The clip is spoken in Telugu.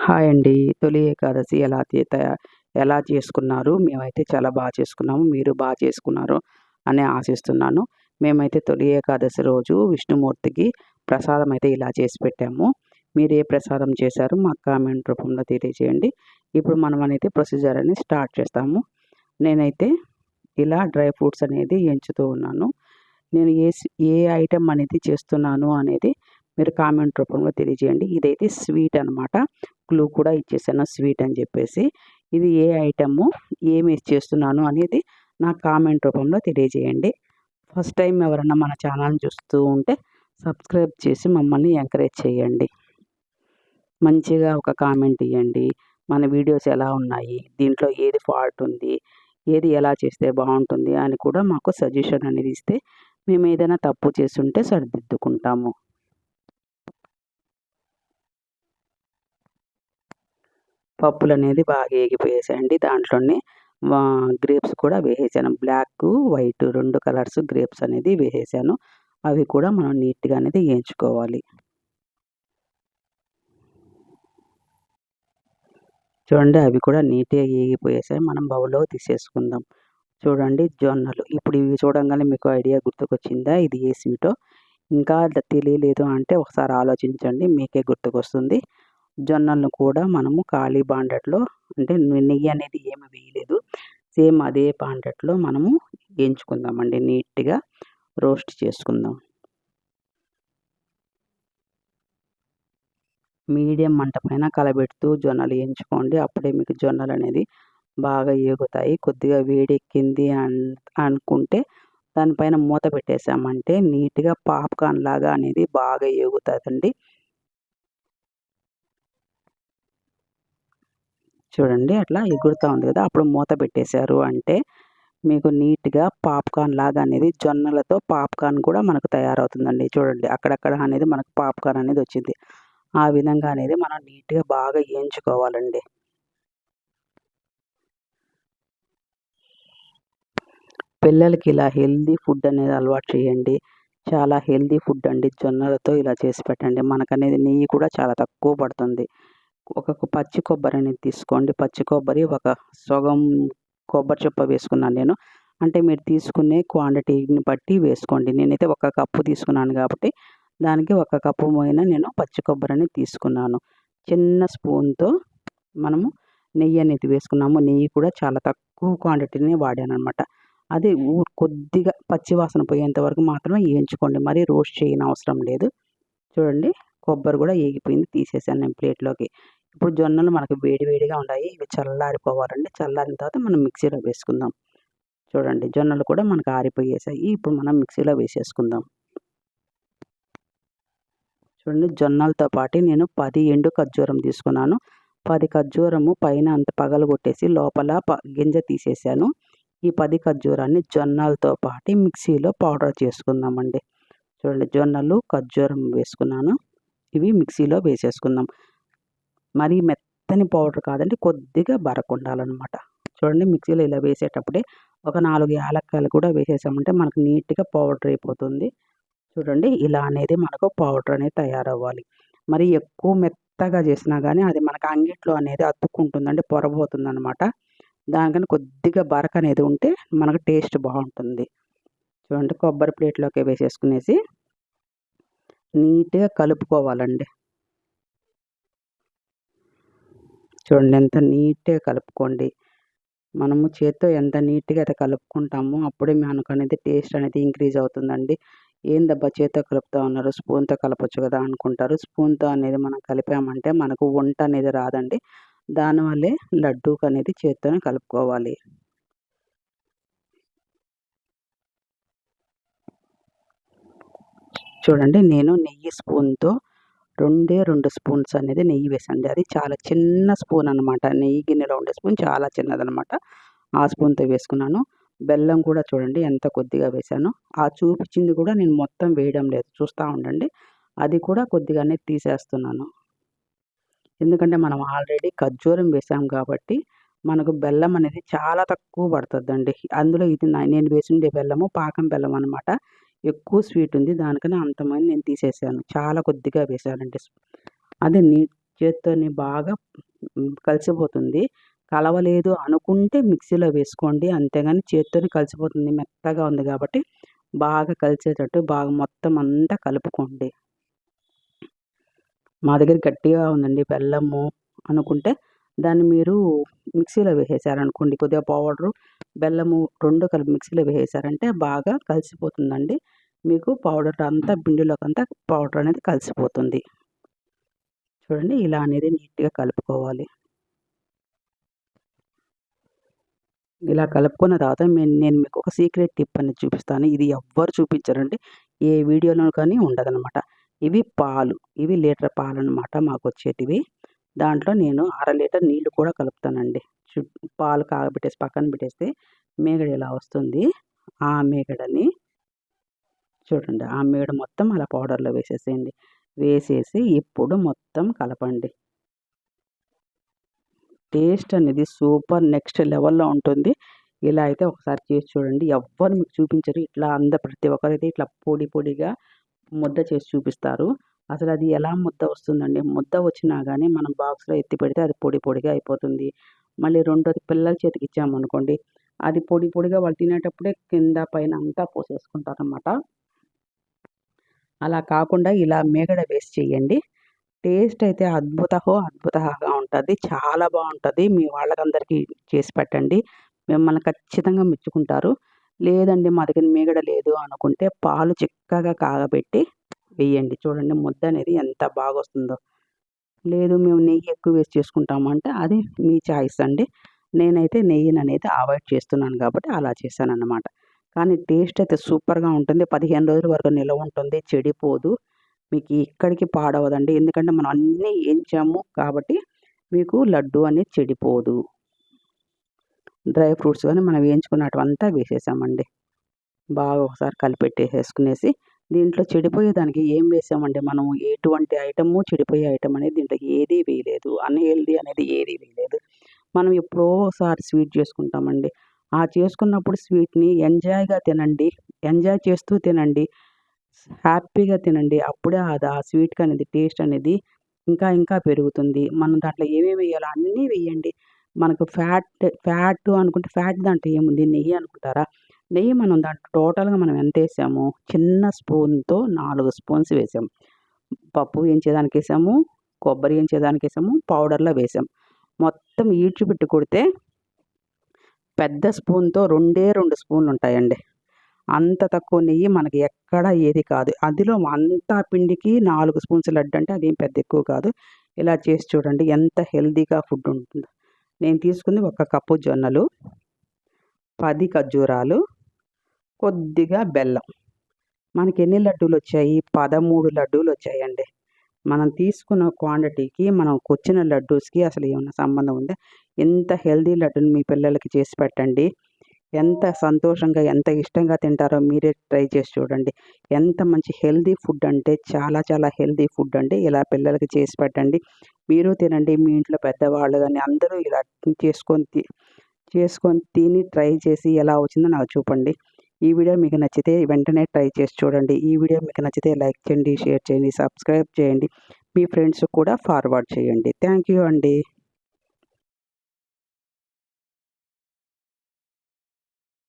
హాయ్ అండి. తొలి ఏకాదశి ఎలా చేసుకున్నారు? మేమైతే చాలా చేసుకున్నాము. మీరు చేసుకున్నారు అని ఆశిస్తున్నాను. మేమైతే తొలి ఏకాదశి రోజు విష్ణుమూర్తికి ప్రసాదం అయితే ఇలా చేసి పెట్టాము. మీరు ఏ ప్రసాదం చేశారో మాకు కామెంట్ రూపంలో తెలియజేయండి. ఇప్పుడు మనం అనేది ప్రొసీజర్ అనేది స్టార్ట్ చేస్తాము. నేనైతే ఇలా డ్రై ఫ్రూట్స్ అనేది ఎంచుతూ ఉన్నాను. నేను ఏ ఐటెం అనేది చేస్తున్నాను అనేది మీరు కామెంట్ రూపంలో తెలియజేయండి. ఇదైతే స్వీట్ అనమాట. క్లూ కూడా ఇచ్చేసాను స్వీట్ అని చెప్పేసి. ఇది ఏ ఐటము ఏమి చేస్తున్నాను అనేది నాకు కామెంట్ రూపంలో తెలియజేయండి. ఫస్ట్ టైం ఎవరన్నా మన ఛానల్ని చూస్తూ ఉంటే సబ్స్క్రైబ్ చేసి మమ్మల్ని ఎంకరేజ్ చేయండి. మంచిగా ఒక కామెంట్ ఇవ్వండి. మన వీడియోస్ ఎలా ఉన్నాయి, దీంట్లో ఏది ఫాల్ట్ ఉంది, ఏది ఎలా చేస్తే బాగుంటుంది అని కూడా మాకు సజెషన్ అనేది ఇస్తే మేము ఏదైనా తప్పు చేస్తుంటే సరిదిద్దుకుంటాము. పప్పులు అనేది బాగా ఏగిపోయేసాయండి. దాంట్లోనే గ్రేప్స్ కూడా వేసేసాను. బ్లాక్, వైట్ 2 కలర్స్ గ్రేప్స్ అనేది వేసేసాను. అవి కూడా మనం నీట్గా అనేది వేయించుకోవాలి. చూడండి, అవి కూడా నీట్గా ఏగిపోయేసాయి. మనం బౌల్లో తీసేసుకుందాం. చూడండి, జొన్నలు. ఇప్పుడు ఇవి చూడంగానే మీకు ఐడియా గుర్తుకొచ్చిందా ఇది ఏ స్వీటో? ఇంకా తెలియలేదు అంటే ఒకసారి ఆలోచించండి, మీకే గుర్తుకొస్తుంది. జొన్నలను కూడా మనము ఖాళీ బాండట్లో, అంటే నెయ్యి అనేది ఏమి వేయలేదు, సేమ్ అదే బాండట్లో మనము వేయించుకుందామండి. నీట్గా రోస్ట్ చేసుకుందాం. మీడియం మంట పైన కలబెడుతూ జొన్నలు వేయించుకోండి. అప్పుడే మీకు జొన్నలు అనేది బాగా ఏగుతాయి. కొద్దిగా వేడెక్కింది అనుకుంటే దానిపైన మూత పెట్టేసామంటే నీట్గా పాప్కార్న్ లాగా అనేది బాగా ఏగుతుందండి. చూడండి, అట్లా ఎగురుతూ ఉంది కదా, అప్పుడు మూత పెట్టేశారు అంటే మీకు నీట్గా పాప్కార్న్ లాగా అనేది జొన్నలతో పాప్కార్న్ కూడా మనకు తయారవుతుందండి. చూడండి, అక్కడక్కడ అనేది మనకు పాప్కార్న్ అనేది వచ్చింది. ఆ విధంగా అనేది మనం నీట్గా బాగా వేయించుకోవాలండి. పిల్లలకి ఇలా హెల్దీ ఫుడ్ అనేది అలవాటు చేయండి. చాలా హెల్దీ ఫుడ్ అండి. జొన్నలతో ఇలా చేసి పెట్టండి. మనకనేది నెయ్యి కూడా చాలా తక్కువ పడుతుంది. ఒక పచ్చి కొబ్బరి అనేది తీసుకోండి. పచ్చి కొబ్బరి ఒక సగం కొబ్బరి చిప్ప వేసుకున్నాను నేను. అంటే మీరు తీసుకునే క్వాంటిటీని బట్టి వేసుకోండి. నేనైతే 1 కప్పు తీసుకున్నాను కాబట్టి దానికి 1 కప్పు మోయిన నేను పచ్చి కొబ్బరి అనేది తీసుకున్నాను. చిన్న స్పూన్తో మనము నెయ్యి అనేది వేసుకున్నాము. నెయ్యి కూడా చాలా తక్కువ క్వాంటిటీని వాడాను అనమాట. అది కొద్దిగా పచ్చి వాసన పోయేంత వరకు మాత్రమే వేయించుకోండి. మరీ రోస్ట్ చేయని అవసరం లేదు. చూడండి, కొబ్బరి కూడా ఏగిపోయింది. తీసేసాను నేను ప్లేట్లోకి. ఇప్పుడు జొన్నలు మనకు వేడివేడిగా ఉన్నాయి. ఇవి చల్లారిపోవాలండి. చల్లారిన తర్వాత మనం మిక్సీలో వేసుకుందాం. చూడండి, జొన్నలు కూడా మనకు ఆరిపోయేసాయి. ఇప్పుడు మనం మిక్సీలో వేసేసుకుందాం. చూడండి, జొన్నలతో పాటు నేను 10 ఎండు ఖర్జూరం తీసుకున్నాను. 10 ఖర్జూరము పైన అంత పగలగొట్టేసి లోపల గింజ తీసేసాను. ఈ 10 ఖర్జూరాన్ని జొన్నలతో పాటు మిక్సీలో పౌడర్ చేసుకుందామండి. చూడండి, జొన్నలు ఖర్జూరం వేసుకున్నాను. ఇవి మిక్సీలో వేసేసుకుందాం. మరీ మెత్తని పౌడర్ కాదండి, కొద్దిగా బరకుండాలన్నమాట. చూడండి, మిక్సీలో ఇలా వేసేటప్పుడే ఒక 4 యాలక్కాయలు కూడా వేసేసామంటే మనకు నీట్గా పౌడర్ అయిపోతుంది. చూడండి, ఇలా అనేది మనకు పౌడర్ అనేది తయారవ్వాలి. మరి ఎక్కువ మెత్తగా చేసినా కానీ అది మనకు అంగిట్లో అనేది అతుక్కుంటుందండి, పొరబోతుందన్నమాట. దానికని కొద్దిగా బరక అనేది ఉంటే మనకు టేస్ట్ బాగుంటుంది. చూడండి, కొబ్బరి ప్లేట్లోకి వేసేసుకునేసి నీట్గా కలుపుకోవాలండి. చూడండి, ఎంత నీట్గా కలుపుకోండి. మనము చేత్తో ఎంత నీట్గా అయితే కలుపుకుంటామో అప్పుడే మనకు అనేది టేస్ట్ అనేది ఇంక్రీజ్ అవుతుందండి. ఏందబ్బా చేత్తో కలుపుతా ఉన్నారు, స్పూన్తో కలపొచ్చు కదా అనుకుంటారు. స్పూన్తో అనేది మనం కలిపామంటే మనకు వంట అనేది రాదండి. దానివల్లే లడ్డూకి అనేది చేత్తోనే కలుపుకోవాలి. చూడండి, నేను నెయ్యి స్పూన్తో 2 స్పూన్స్ అనేది నెయ్యి వేసండి. అది చాలా చిన్న స్పూన్ అనమాట. నెయ్యి గిన్నెలో ఉండే స్పూన్ చాలా చిన్నదనమాట. ఆ స్పూన్తో వేసుకున్నాను. బెల్లం కూడా చూడండి ఎంత కొద్దిగా వేసానో. ఆ చూపించింది కూడా నేను మొత్తం వేయడం లేదు, చూస్తూ ఉండండి. అది కూడా కొద్దిగానే తీసేస్తున్నాను. ఎందుకంటే మనం ఆల్రెడీ ఖర్జూరం వేసాం కాబట్టి మనకు బెల్లం అనేది చాలా తక్కువ పడుతుందండి. అందులో ఇది నేను వేసిండే బెల్లము పాకం బెల్లం అనమాట. ఎక్కువ స్వీట్ ఉంది, దానికని అంతమంది నేను తీసేసాను. చాలా కొద్దిగా వేసానండి. అది చేత్తోని బాగా కలిసిపోతుంది. కలవలేదు అనుకుంటే మిక్సీలో వేసుకోండి. అంతేగాని చేత్తోని కలిసిపోతుంది. మెత్తగా ఉంది కాబట్టి బాగా కలిసేటట్టు బాగా మొత్తం అంతా కలుపుకోండి. మా దగ్గర గట్టిగా ఉందండి బెల్లము అనుకుంటే దాన్ని మీరు మిక్సీలో వేసేసారనుకోండి. కొద్దిగా పౌడరు, బెల్లము 2 కలిపి మిక్సీలో వేసేసారంటే బాగా కలిసిపోతుందండి. మీకు పౌడర్ అంతా పిండిలోకంతా పౌడర్ అనేది కలిసిపోతుంది. చూడండి ఇలా అనేది నీట్‌గా కలుపుకోవాలి. ఇలా కలుపుకున్న తర్వాత నేను మీకు ఒక సీక్రెట్ టిప్ అనేది చూపిస్తాను. ఇది ఎవ్వరు చూపించరండి. ఏ వీడియోలో కానీ ఉండదనమాట. ఇవి పాలు. ఇవి లీటర్ పాలనమాట మాకొచ్చేటివి. దాంట్లో నేను అర లీటర్ నీళ్లు కూడా కలుపుతానండి. పాలు కాగబెట్టేసి పక్కన పెట్టేస్తే మీగడ ఇలా వస్తుంది. ఆ మీగడని చూడండి. ఆ మీగడ మొత్తం అలా పౌడర్‌లో వేసేసేయండి. వేసేసి ఇప్పుడు మొత్తం కలపండి. టేస్ట్ అనేది సూపర్ నెక్స్ట్ లెవెల్‌లో ఉంటుంది. ఇలా అయితే ఒకసారి చేసి చూడండి. ఎవ్వరు మీకు చూపించరు. ఇట్లా ప్రతి ఒక్కరైతే ఇట్లా పొడి పొడిగా ముద్ద చేసి చూపిస్తారు. అసలది ఎలా ముద్ద వస్తుందండి. ముద్ద వచ్చినా గానీ మనం బాక్స్‌లో ఎత్తి పెడితే అది పొడి పొడిగా అయిపోతుంది. మళ్ళీ రెండోది పిల్లల చేతికిచ్చామనుకోండి, అది పొడి పొడిగా వాళ్ళు తినేటప్పుడే కింద పైన అంతా పోసేసుకుంటారనమాట. అలా కాకుండా ఇలా మీగడ వేసి చేయండి. టేస్ట్ అయితే అద్భుతగా ఉంటది. చాలా బావుంటది. మీ వాళ్ళకందరికీ చేసి పెట్టండి. మిమ్మల్ని ఖచ్చితంగా మెచ్చుకుంటారు. లేదండి మా దగ్గర మీగడ లేదు అనుకుంటే పాలు చిక్కగా కాగబెట్టి వెయ్యండి. చూడండి ముద్ద అనేది ఎంత బాగొస్తుందో. లేదు మేము నెయ్యి ఎక్కువ వేసి చేసుకుంటాము అంటే అది మీ చాయిస్ అండి. నేనైతే నెయ్యిననేది అవాయిడ్ చేస్తున్నాను కాబట్టి అలా చేశానన్నమాట. కానీ టేస్ట్ అయితే సూపర్‌గా ఉంటుంది. 15 రోజుల వరకు నిలవ ఉంటుంది. చెడిపోదు. మీకు ఎక్కడికి పాడవదండి. ఎందుకంటే మనం అన్నీ ఏంచాము కాబట్టి మీకు లడ్డు అనేది చెడిపోదు. డ్రై ఫ్రూట్స్ గాని మనం వేయించుకున్నటివంతా వేసేసామండి. బాగా ఒకసారి కలిపెట్టేసేసుకునేసి దీంట్లో చెడిపోయేదానికి ఏం వేసామండి మనం ఎటువంటి ఐటము చెడిపోయే ఐటమ్ అనేది దీంట్లో ఏదీ వేయలేదు. అన్‌హెల్తీ అనేది ఏదీ వేయలేదు. మనం ఎప్పుడో ఒకసారి స్వీట్ చేసుకుంటామండి. ఆ చేసుకున్నప్పుడు స్వీట్‌ని ఎంజాయ్‌గా తినండి. ఎంజాయ్ చేస్తూ తినండి. హ్యాపీగా తినండి. అప్పుడే అది ఆ స్వీట్‌కి అనేది టేస్ట్ అనేది ఇంకా పెరుగుతుంది. మనం దాంట్లో ఏమేమి వేయాలో అన్నీ వేయండి. మనకు ఫ్యాట్ అనుకుంటే ఫ్యాట్ దాంట్లో ఏముంది నెయ్యి అనుకుంటారా? నెయ్యి మనం దాంట్లో టోటల్‌గా మనం ఎంతేసాము? చిన్న స్పూన్‌తో 4 స్పూన్స్ వేసాం. పప్పు ఏంచేదానికేసాము, కొబ్బరి ఏంచేదానికేసాము, పౌడర్‌లో వేసాం. మొత్తం ఈడ్చిపెట్టి కొడితే పెద్ద స్పూన్‌తో 2 స్పూన్‌లుంటాయండి. అంత తక్కువ నెయ్యి మనకి ఎక్కడ ఏది కాదు. అందులో అంతా పిండికి 4 స్పూన్స్ లడ్డంటే అదేం పెద్ద ఎక్కువ కాదు. ఇలా చేసి చూడండి ఎంత హెల్తీగా ఫుడ్ ఉంటుందో. నేను తీసుకుంది 1 కప్పు జొన్నలు, 10 ఖర్జూరాలు, కొద్దిగా బెల్లం. మనకెన్ని లడ్డూలొచ్చాయి? 13 లడ్డూలొచ్చాయండి. మనం తీసుకున్న క్వాంటిటీకి మనకొచ్చిన లడ్డూస్‌కి అసలు ఏమన్నా సంబంధం ఉందా? ఇంత హెల్తీ లడ్డూని మీ పిల్లలకి చేసి పెట్టండి. ఎంత సంతోషంగా, ఎంత ఇష్టంగా తింటారో మీరే ట్రై చేసి చూడండి. ఎంత మంచి హెల్తీ ఫుడ్ అంటే చాలా హెల్తీ ఫుడ్ అండి. ఇలా పిల్లలకి చేసి పెట్టండి. మీరు తినండి. మీ ఇంట్లో పెద్దవాళ్ళు గాని అందరూ ఇలా చేసుకొని తిని ట్రై చేసి ఎలా వచ్చిందో నాకు చూపండి. ఈ వీడియో మీకు నచ్చితే వెంటనే ట్రై చేసి చూడండి. ఈ వీడియో మీకు నచ్చితే లైక్ చేయండి, షేర్ చేయండి, సబ్స్క్రైబ్ చేయండి. మీ ఫ్రెండ్స్‌కి కూడా ఫార్వర్డ్ చేయండి. థ్యాంక్ యూ అండి.